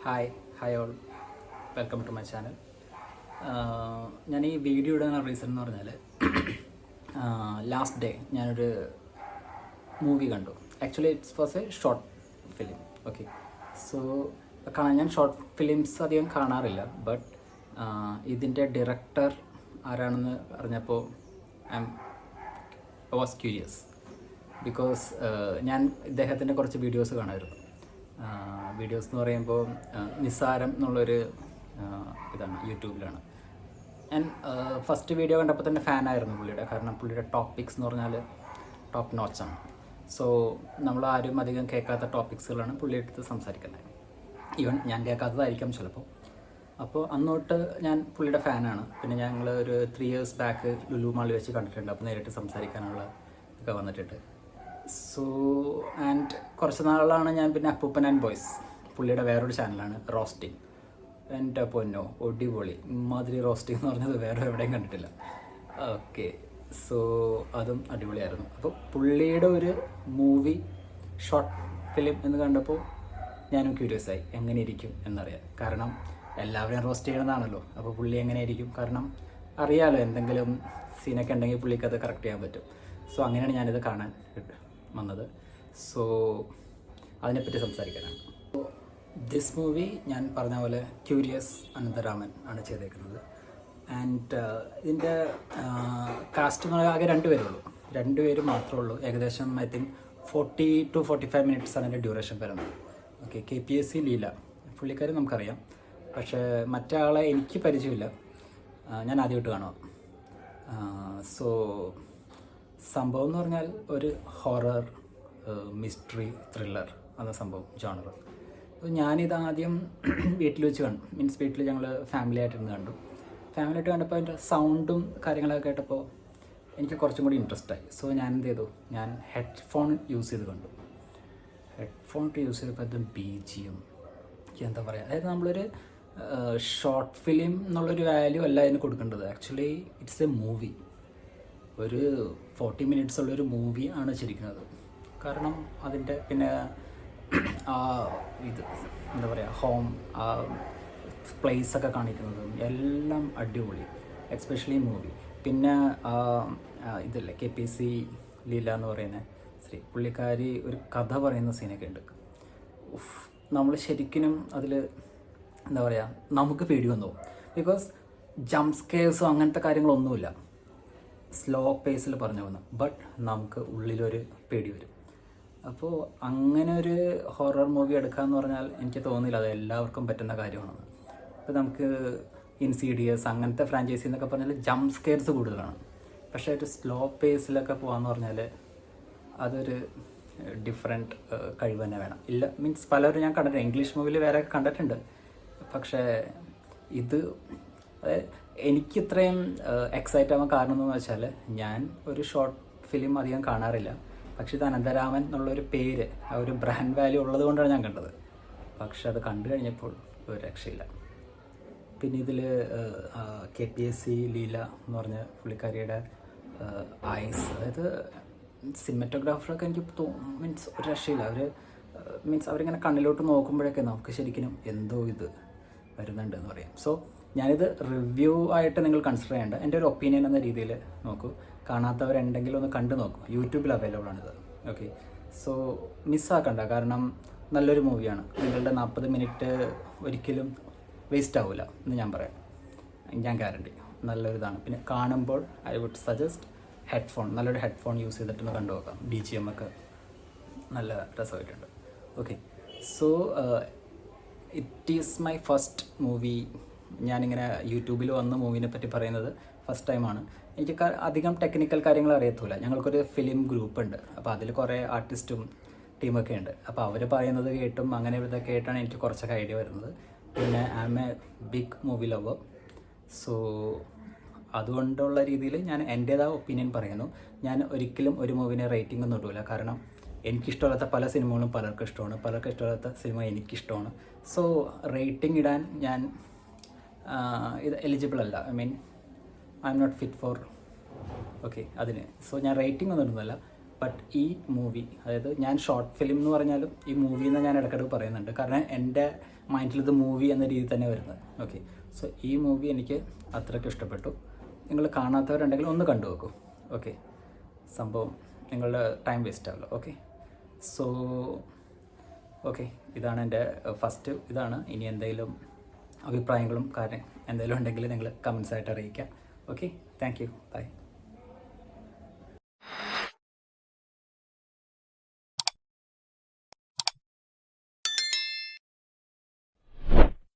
Hi all, welcome to my channel. ഞാൻ ഈ video ഇടാനുള്ള റീസൺ എന്ന് പറഞ്ഞാൽ ലാസ്റ്റ് ഡേ ഞാനൊരു മൂവി കണ്ടു. Actually it's was a short film. Okay, so ഞാൻ ഷോർട്ട് ഫിലിംസ് അധികം കാണാറില്ല, ബട്ട് ഇതിൻ്റെ ഡയറക്ടർ ആരാണെന്ന് അറിഞ്ഞപ്പോൾ ഐ വാസ് ക്യൂരിയസ് ബിക്കോസ് ഞാൻ ഇദ്ദേഹത്തിൻ്റെ കുറച്ച് വീഡിയോസ് കാണാമായിരുന്നു. വീഡിയോസ് എന്ന് പറയുമ്പോൾ നിസ്സാരം എന്നുള്ളൊരു ഇതാണ്, യൂട്യൂബിലാണ്. ഞാൻ ഫസ്റ്റ് വീഡിയോ കണ്ടപ്പോൾ തന്നെ ഫാനായിരുന്നു പുള്ളിയുടെ. കാരണം പുള്ളിയുടെ ടോപ്പിക്സ് എന്ന് പറഞ്ഞാൽ ടോപ്പ് നോച്ചാണ്. സോ നമ്മളാരും അധികം കേൾക്കാത്ത ടോപ്പിക്സുകളാണ് പുള്ളി എടുത്ത് സംസാരിക്കുന്നത്. ഈവൻ ഞാൻ കേൾക്കാത്തതായിരിക്കാം ചിലപ്പോൾ. അപ്പോൾ അന്നോട്ട് ഞാൻ പുള്ളിയുടെ ഫാനാണ്. പിന്നെ ഞങ്ങൾ ഒരു 3 years ബാക്ക് ലുലു മാളിൽ വെച്ച് കണ്ടിട്ടുണ്ട്. അപ്പോൾ നേരിട്ട് സംസാരിക്കാനുള്ള ഒക്കെ വന്നിട്ടുണ്ട്. സോ ആൻഡ് കുറച്ച് നാളാണ് ഞാൻ പിന്നെ അപ്പൂപ്പൻ ആൻഡ് ബോയ്സ്, പുള്ളിയുടെ വേറൊരു ചാനലാണ് റോസ്റ്റിംഗ്. എൻ്റെ പൊന്നോ ഒടിപൊളി, ഇമാതിരി റോസ്റ്റിംഗ് എന്ന് പറഞ്ഞത് വേറെ എവിടെയും കണ്ടിട്ടില്ല. ഓക്കെ, സോ അതും അടിപൊളിയായിരുന്നു. അപ്പോൾ പുള്ളിയുടെ ഒരു മൂവി ഷോർട്ട് ഫിലിം എന്ന് കണ്ടപ്പോൾ ഞാനും ക്യൂരിയസ് ആയി എങ്ങനെ ഇരിക്കും എന്നറിയാം. കാരണം എല്ലാവരെയും റോസ്റ്റ് ചെയ്യണതാണല്ലോ. അപ്പോൾ പുള്ളി എങ്ങനെയായിരിക്കും, കാരണം അറിയാമല്ലോ എന്തെങ്കിലും സീനൊക്കെ ഉണ്ടെങ്കിൽ പുള്ളിക്ക് അത് കറക്റ്റ് ചെയ്യാൻ പറ്റും. സോ അങ്ങനെയാണ് ഞാനിത് കാണാൻ വന്നത്. സോ അതിനെപ്പറ്റി സംസാരിക്കാനാണ്. ദിസ് മൂവി ഞാൻ പറഞ്ഞ പോലെ ക്യൂരിയസ് അനന്തരാമൻ ആണ് ചെയ്തേക്കുന്നത്. ആൻഡ് ഇതിൻ്റെ കാസ്റ്റ് എന്ന് പറഞ്ഞാൽ ആകെ 2 പേരുള്ളൂ. 2 പേര് മാത്രമേ ഉള്ളൂ. ഏകദേശം ഐ തിങ്ക് 40 to 45 minutes ആണ് എൻ്റെ ഡ്യൂറേഷൻ വരുന്നത്. ഓക്കെ, KPSC ലീല പുള്ളിക്കാരി നമുക്കറിയാം, പക്ഷേ മറ്റേ ആളെ എനിക്ക് പരിചയമില്ല, ഞാൻ ആദ്യമായിട്ട് കാണുക. സോ സംഭവം എന്ന് പറഞ്ഞാൽ ഒരു ഹൊറർ മിസ്റ്ററി ത്രില്ലർ എന്ന സംഭവം ജോണർ. അപ്പോൾ ഞാനിത് ആദ്യം വീട്ടിൽ വെച്ച് കണ്ടു. മീൻസ് വീട്ടിൽ ഞങ്ങൾ ഫാമിലി ആയിട്ടിരുന്ന് കണ്ടു. ഫാമിലി ആയിട്ട് കണ്ടപ്പോൾ അതിൻ്റെ സൗണ്ടും കാര്യങ്ങളൊക്കെ കേട്ടപ്പോൾ എനിക്ക് കുറച്ചും കൂടി ഇൻട്രസ്റ്റ് ആയി. സോ ഞാൻ എന്ത് ചെയ്തു, ഞാൻ ഹെഡ്ഫോൺ യൂസ് ചെയ്ത് കണ്ടു. ഹെഡ്ഫോൺ യൂസ് ചെയ്തപ്പോൾ അത് BGM എന്താ പറയുക, അതായത് നമ്മളൊരു ഷോർട്ട് ഫിലിം എന്നുള്ളൊരു വാല്യൂ അല്ല അതിന് കൊടുക്കേണ്ടത്. Actually it's A movie. ഒരു 40 minutes ഉള്ളൊരു മൂവി ആണ് ശരിക്കുന്നത്. കാരണം അതിൻ്റെ പിന്നെ ഇത് എന്താ പറയുക, ഹോം പ്ലേസൊക്കെ കാണിക്കുന്നതും എല്ലാം അടിപൊളി, എക്സ്പെഷ്യലി മൂവി. പിന്നെ ഇതല്ലേ KPSC ലീല എന്ന് പറയുന്ന സ്ത്രീ, പുള്ളിക്കാരി ഒരു കഥ പറയുന്ന സീനൊക്കെ ഉണ്ട്. നമ്മൾ ശരിക്കും അതിൽ എന്താ പറയുക, നമുക്ക് പേടി വന്നു. ബിക്കോസ് ജംപ് സ്കെയർസോ അങ്ങനത്തെ കാര്യങ്ങളൊന്നുമില്ല, സ്ലോ പേസിൽ പറഞ്ഞു പോകുന്നു, ബട്ട് നമുക്ക് ഉള്ളിലൊരു പേടി വരും. അപ്പോൾ അങ്ങനെ ഒരു ഹൊറർ മൂവി എടുക്കാമെന്ന് പറഞ്ഞാൽ എനിക്ക് തോന്നുന്നില്ല അത് എല്ലാവർക്കും പറ്റുന്ന കാര്യമാണെന്ന്. അപ്പോൾ നമുക്ക് ഇൻസീഡിയസ് അങ്ങനത്തെ ഫ്രാഞ്ചൈസി എന്നൊക്കെ പറഞ്ഞാൽ ജംപ് സ്കെയർസ് കൂടുതലാണ്. പക്ഷേ ഒരു സ്ലോ പേസിലൊക്കെ പോകാമെന്ന് പറഞ്ഞാൽ അതൊരു ഡിഫറെൻറ്റ് കഴിവ് തന്നെ വേണം. ഇല്ല മീൻസ് പലരും ഞാൻ കണ്ടിട്ടുണ്ട്, ഇംഗ്ലീഷ് മൂവിയിൽ വേറെ കണ്ടിട്ടുണ്ട്. പക്ഷേ ഇത് എനിക്ക് ഇത്രയും എക്സൈറ്റ് ആവാൻ കാരണം എന്ന് വെച്ചാൽ ഞാൻ ഒരു ഷോർട്ട് ഫിലിം അധികം കാണാറില്ല. പക്ഷേ ഇത് അനന്തരാമൻ എന്നുള്ളൊരു പേര്, ആ ഒരു ബ്രാൻഡ് വാല്യൂ ഉള്ളത് കൊണ്ടാണ് ഞാൻ കണ്ടത്. പക്ഷെ അത് കണ്ടു കഴിഞ്ഞപ്പോൾ ഒരു രക്ഷയില്ല. പിന്നെ ഇതിൽ KPSC ലീല എന്ന് പറഞ്ഞ പുള്ളിക്കാരിയുടെ ഐസ്, അതായത് സിനിമറ്റോഗ്രാഫറൊക്കെ എനിക്ക് മീൻസ് ഒരു രക്ഷയില്ല. അവർ മീൻസ് അവരിങ്ങനെ കണ്ണിലോട്ട് നോക്കുമ്പോഴൊക്കെ നമുക്ക് ശരിക്കും എന്തോ ഇത് വരുന്നുണ്ട് എന്ന് പറയാം. സോ ഞാനിത് റിവ്യൂ ആയിട്ട് നിങ്ങൾ കൺസിഡർ ചെയ്യേണ്ട, എൻ്റെ ഒരു ഒപ്പീനിയൻ എന്ന രീതിയിൽ നോക്കൂ. കാണാത്തവരുണ്ടെങ്കിലും ഒന്ന് കണ്ടു നോക്കൂ, യൂട്യൂബിൽ അവൈലബിൾ ആണിത്. ഓക്കെ, സോ മിസ്സാക്കണ്ട, കാരണം നല്ലൊരു മൂവിയാണ്. നിങ്ങളുടെ 40 minute ഒരിക്കലും വേസ്റ്റ് ആവില്ല എന്ന് ഞാൻ പറയാം, ഞാൻ ഗ്യാരണ്ടി. നല്ലൊരിതാണ്. പിന്നെ കാണുമ്പോൾ ഐ വുഡ് സജസ്റ്റ് ഹെഡ്ഫോൺ, നല്ലൊരു ഹെഡ്ഫോൺ യൂസ് ചെയ്തിട്ടൊന്ന് കണ്ടു നോക്കാം. BGM ഒക്കെ നല്ല രസമായിട്ടുണ്ട്. Okay, so it is my first movie. ഞാനിങ്ങനെ യൂട്യൂബിൽ വന്ന മൂവിനെ പറ്റി പറയുന്നത് ഫസ്റ്റ് ടൈമാണ്. എനിക്ക് അധികം ടെക്നിക്കൽ കാര്യങ്ങൾ അറിയത്തില്ല. ഞങ്ങൾക്കൊരു ഫിലിം ഗ്രൂപ്പ് ഉണ്ട്, അപ്പോൾ അതിൽ കുറേ ആർട്ടിസ്റ്റും ടീമൊക്കെ ഉണ്ട്. അപ്പോൾ അവർ പറയുന്നത് കേട്ടും അങ്ങനെ ഇതൊക്കെ കേട്ടാണ് എനിക്ക് കുറച്ചൊക്കെ ഐഡിയ വരുന്നത്. പിന്നെ I am a big movie lover. So അതുകൊണ്ടുള്ള രീതിയിൽ ഞാൻ എൻ്റേതായ ഒപ്പീനിയൻ പറയുന്നു. ഞാൻ ഒരിക്കലും ഒരു മൂവിനെ റേറ്റിംഗ് ഒന്നും ഇടില്ല. കാരണം എനിക്കിഷ്ടമില്ലാത്ത പല സിനിമകളും പലർക്കും ഇഷ്ടമാണ്, പലർക്കും ഇഷ്ടമില്ലാത്ത സിനിമ എനിക്കിഷ്ടമാണ്. സോ റേറ്റിംഗ് ഇടാൻ ഞാൻ ഇത് എലിജിബിൾ അല്ല. I mean I'm not fit for okay അതിന്. സോ ഞാൻ റേറ്റിംഗ് ഒന്നും ഇടുന്നില്ല. ബട്ട് ഈ മൂവി, അതായത് ഞാൻ ഷോർട്ട് ഫിലിം എന്ന് പറഞ്ഞാലും ഈ മൂവി എന്ന് ഞാൻ ഇടയ്ക്കിടയ്ക്ക് പറയുന്നുണ്ട്, കാരണം എൻ്റെ മൈൻഡിൽ ഇത് മൂവി എന്ന രീതിയിൽ തന്നെ വരുന്നത്. ഓക്കെ, സോ ഈ മൂവി എനിക്ക് അത്രയ്ക്ക് ഇഷ്ടപ്പെട്ടു. നിങ്ങൾ കാണാത്തവരുണ്ടെങ്കിൽ ഒന്ന് കണ്ടു നോക്കൂ. ഓക്കെ, സംഭവം നിങ്ങളുടെ ടൈം വേസ്റ്റ് ആവില്ല. ഓക്കെ, സോ ഓക്കെ, ഇതാണ് എൻ്റെ ഫസ്റ്റ് ഇതാണ്. ഇനി എന്തെങ്കിലും അഭിപ്രായങ്ങളും കാര്യം എന്തെങ്കിലും ഉണ്ടെങ്കിൽ നിങ്ങൾ കമൻസ് ആയിട്ട് അറിയിക്കാം. Okay, thank you, by.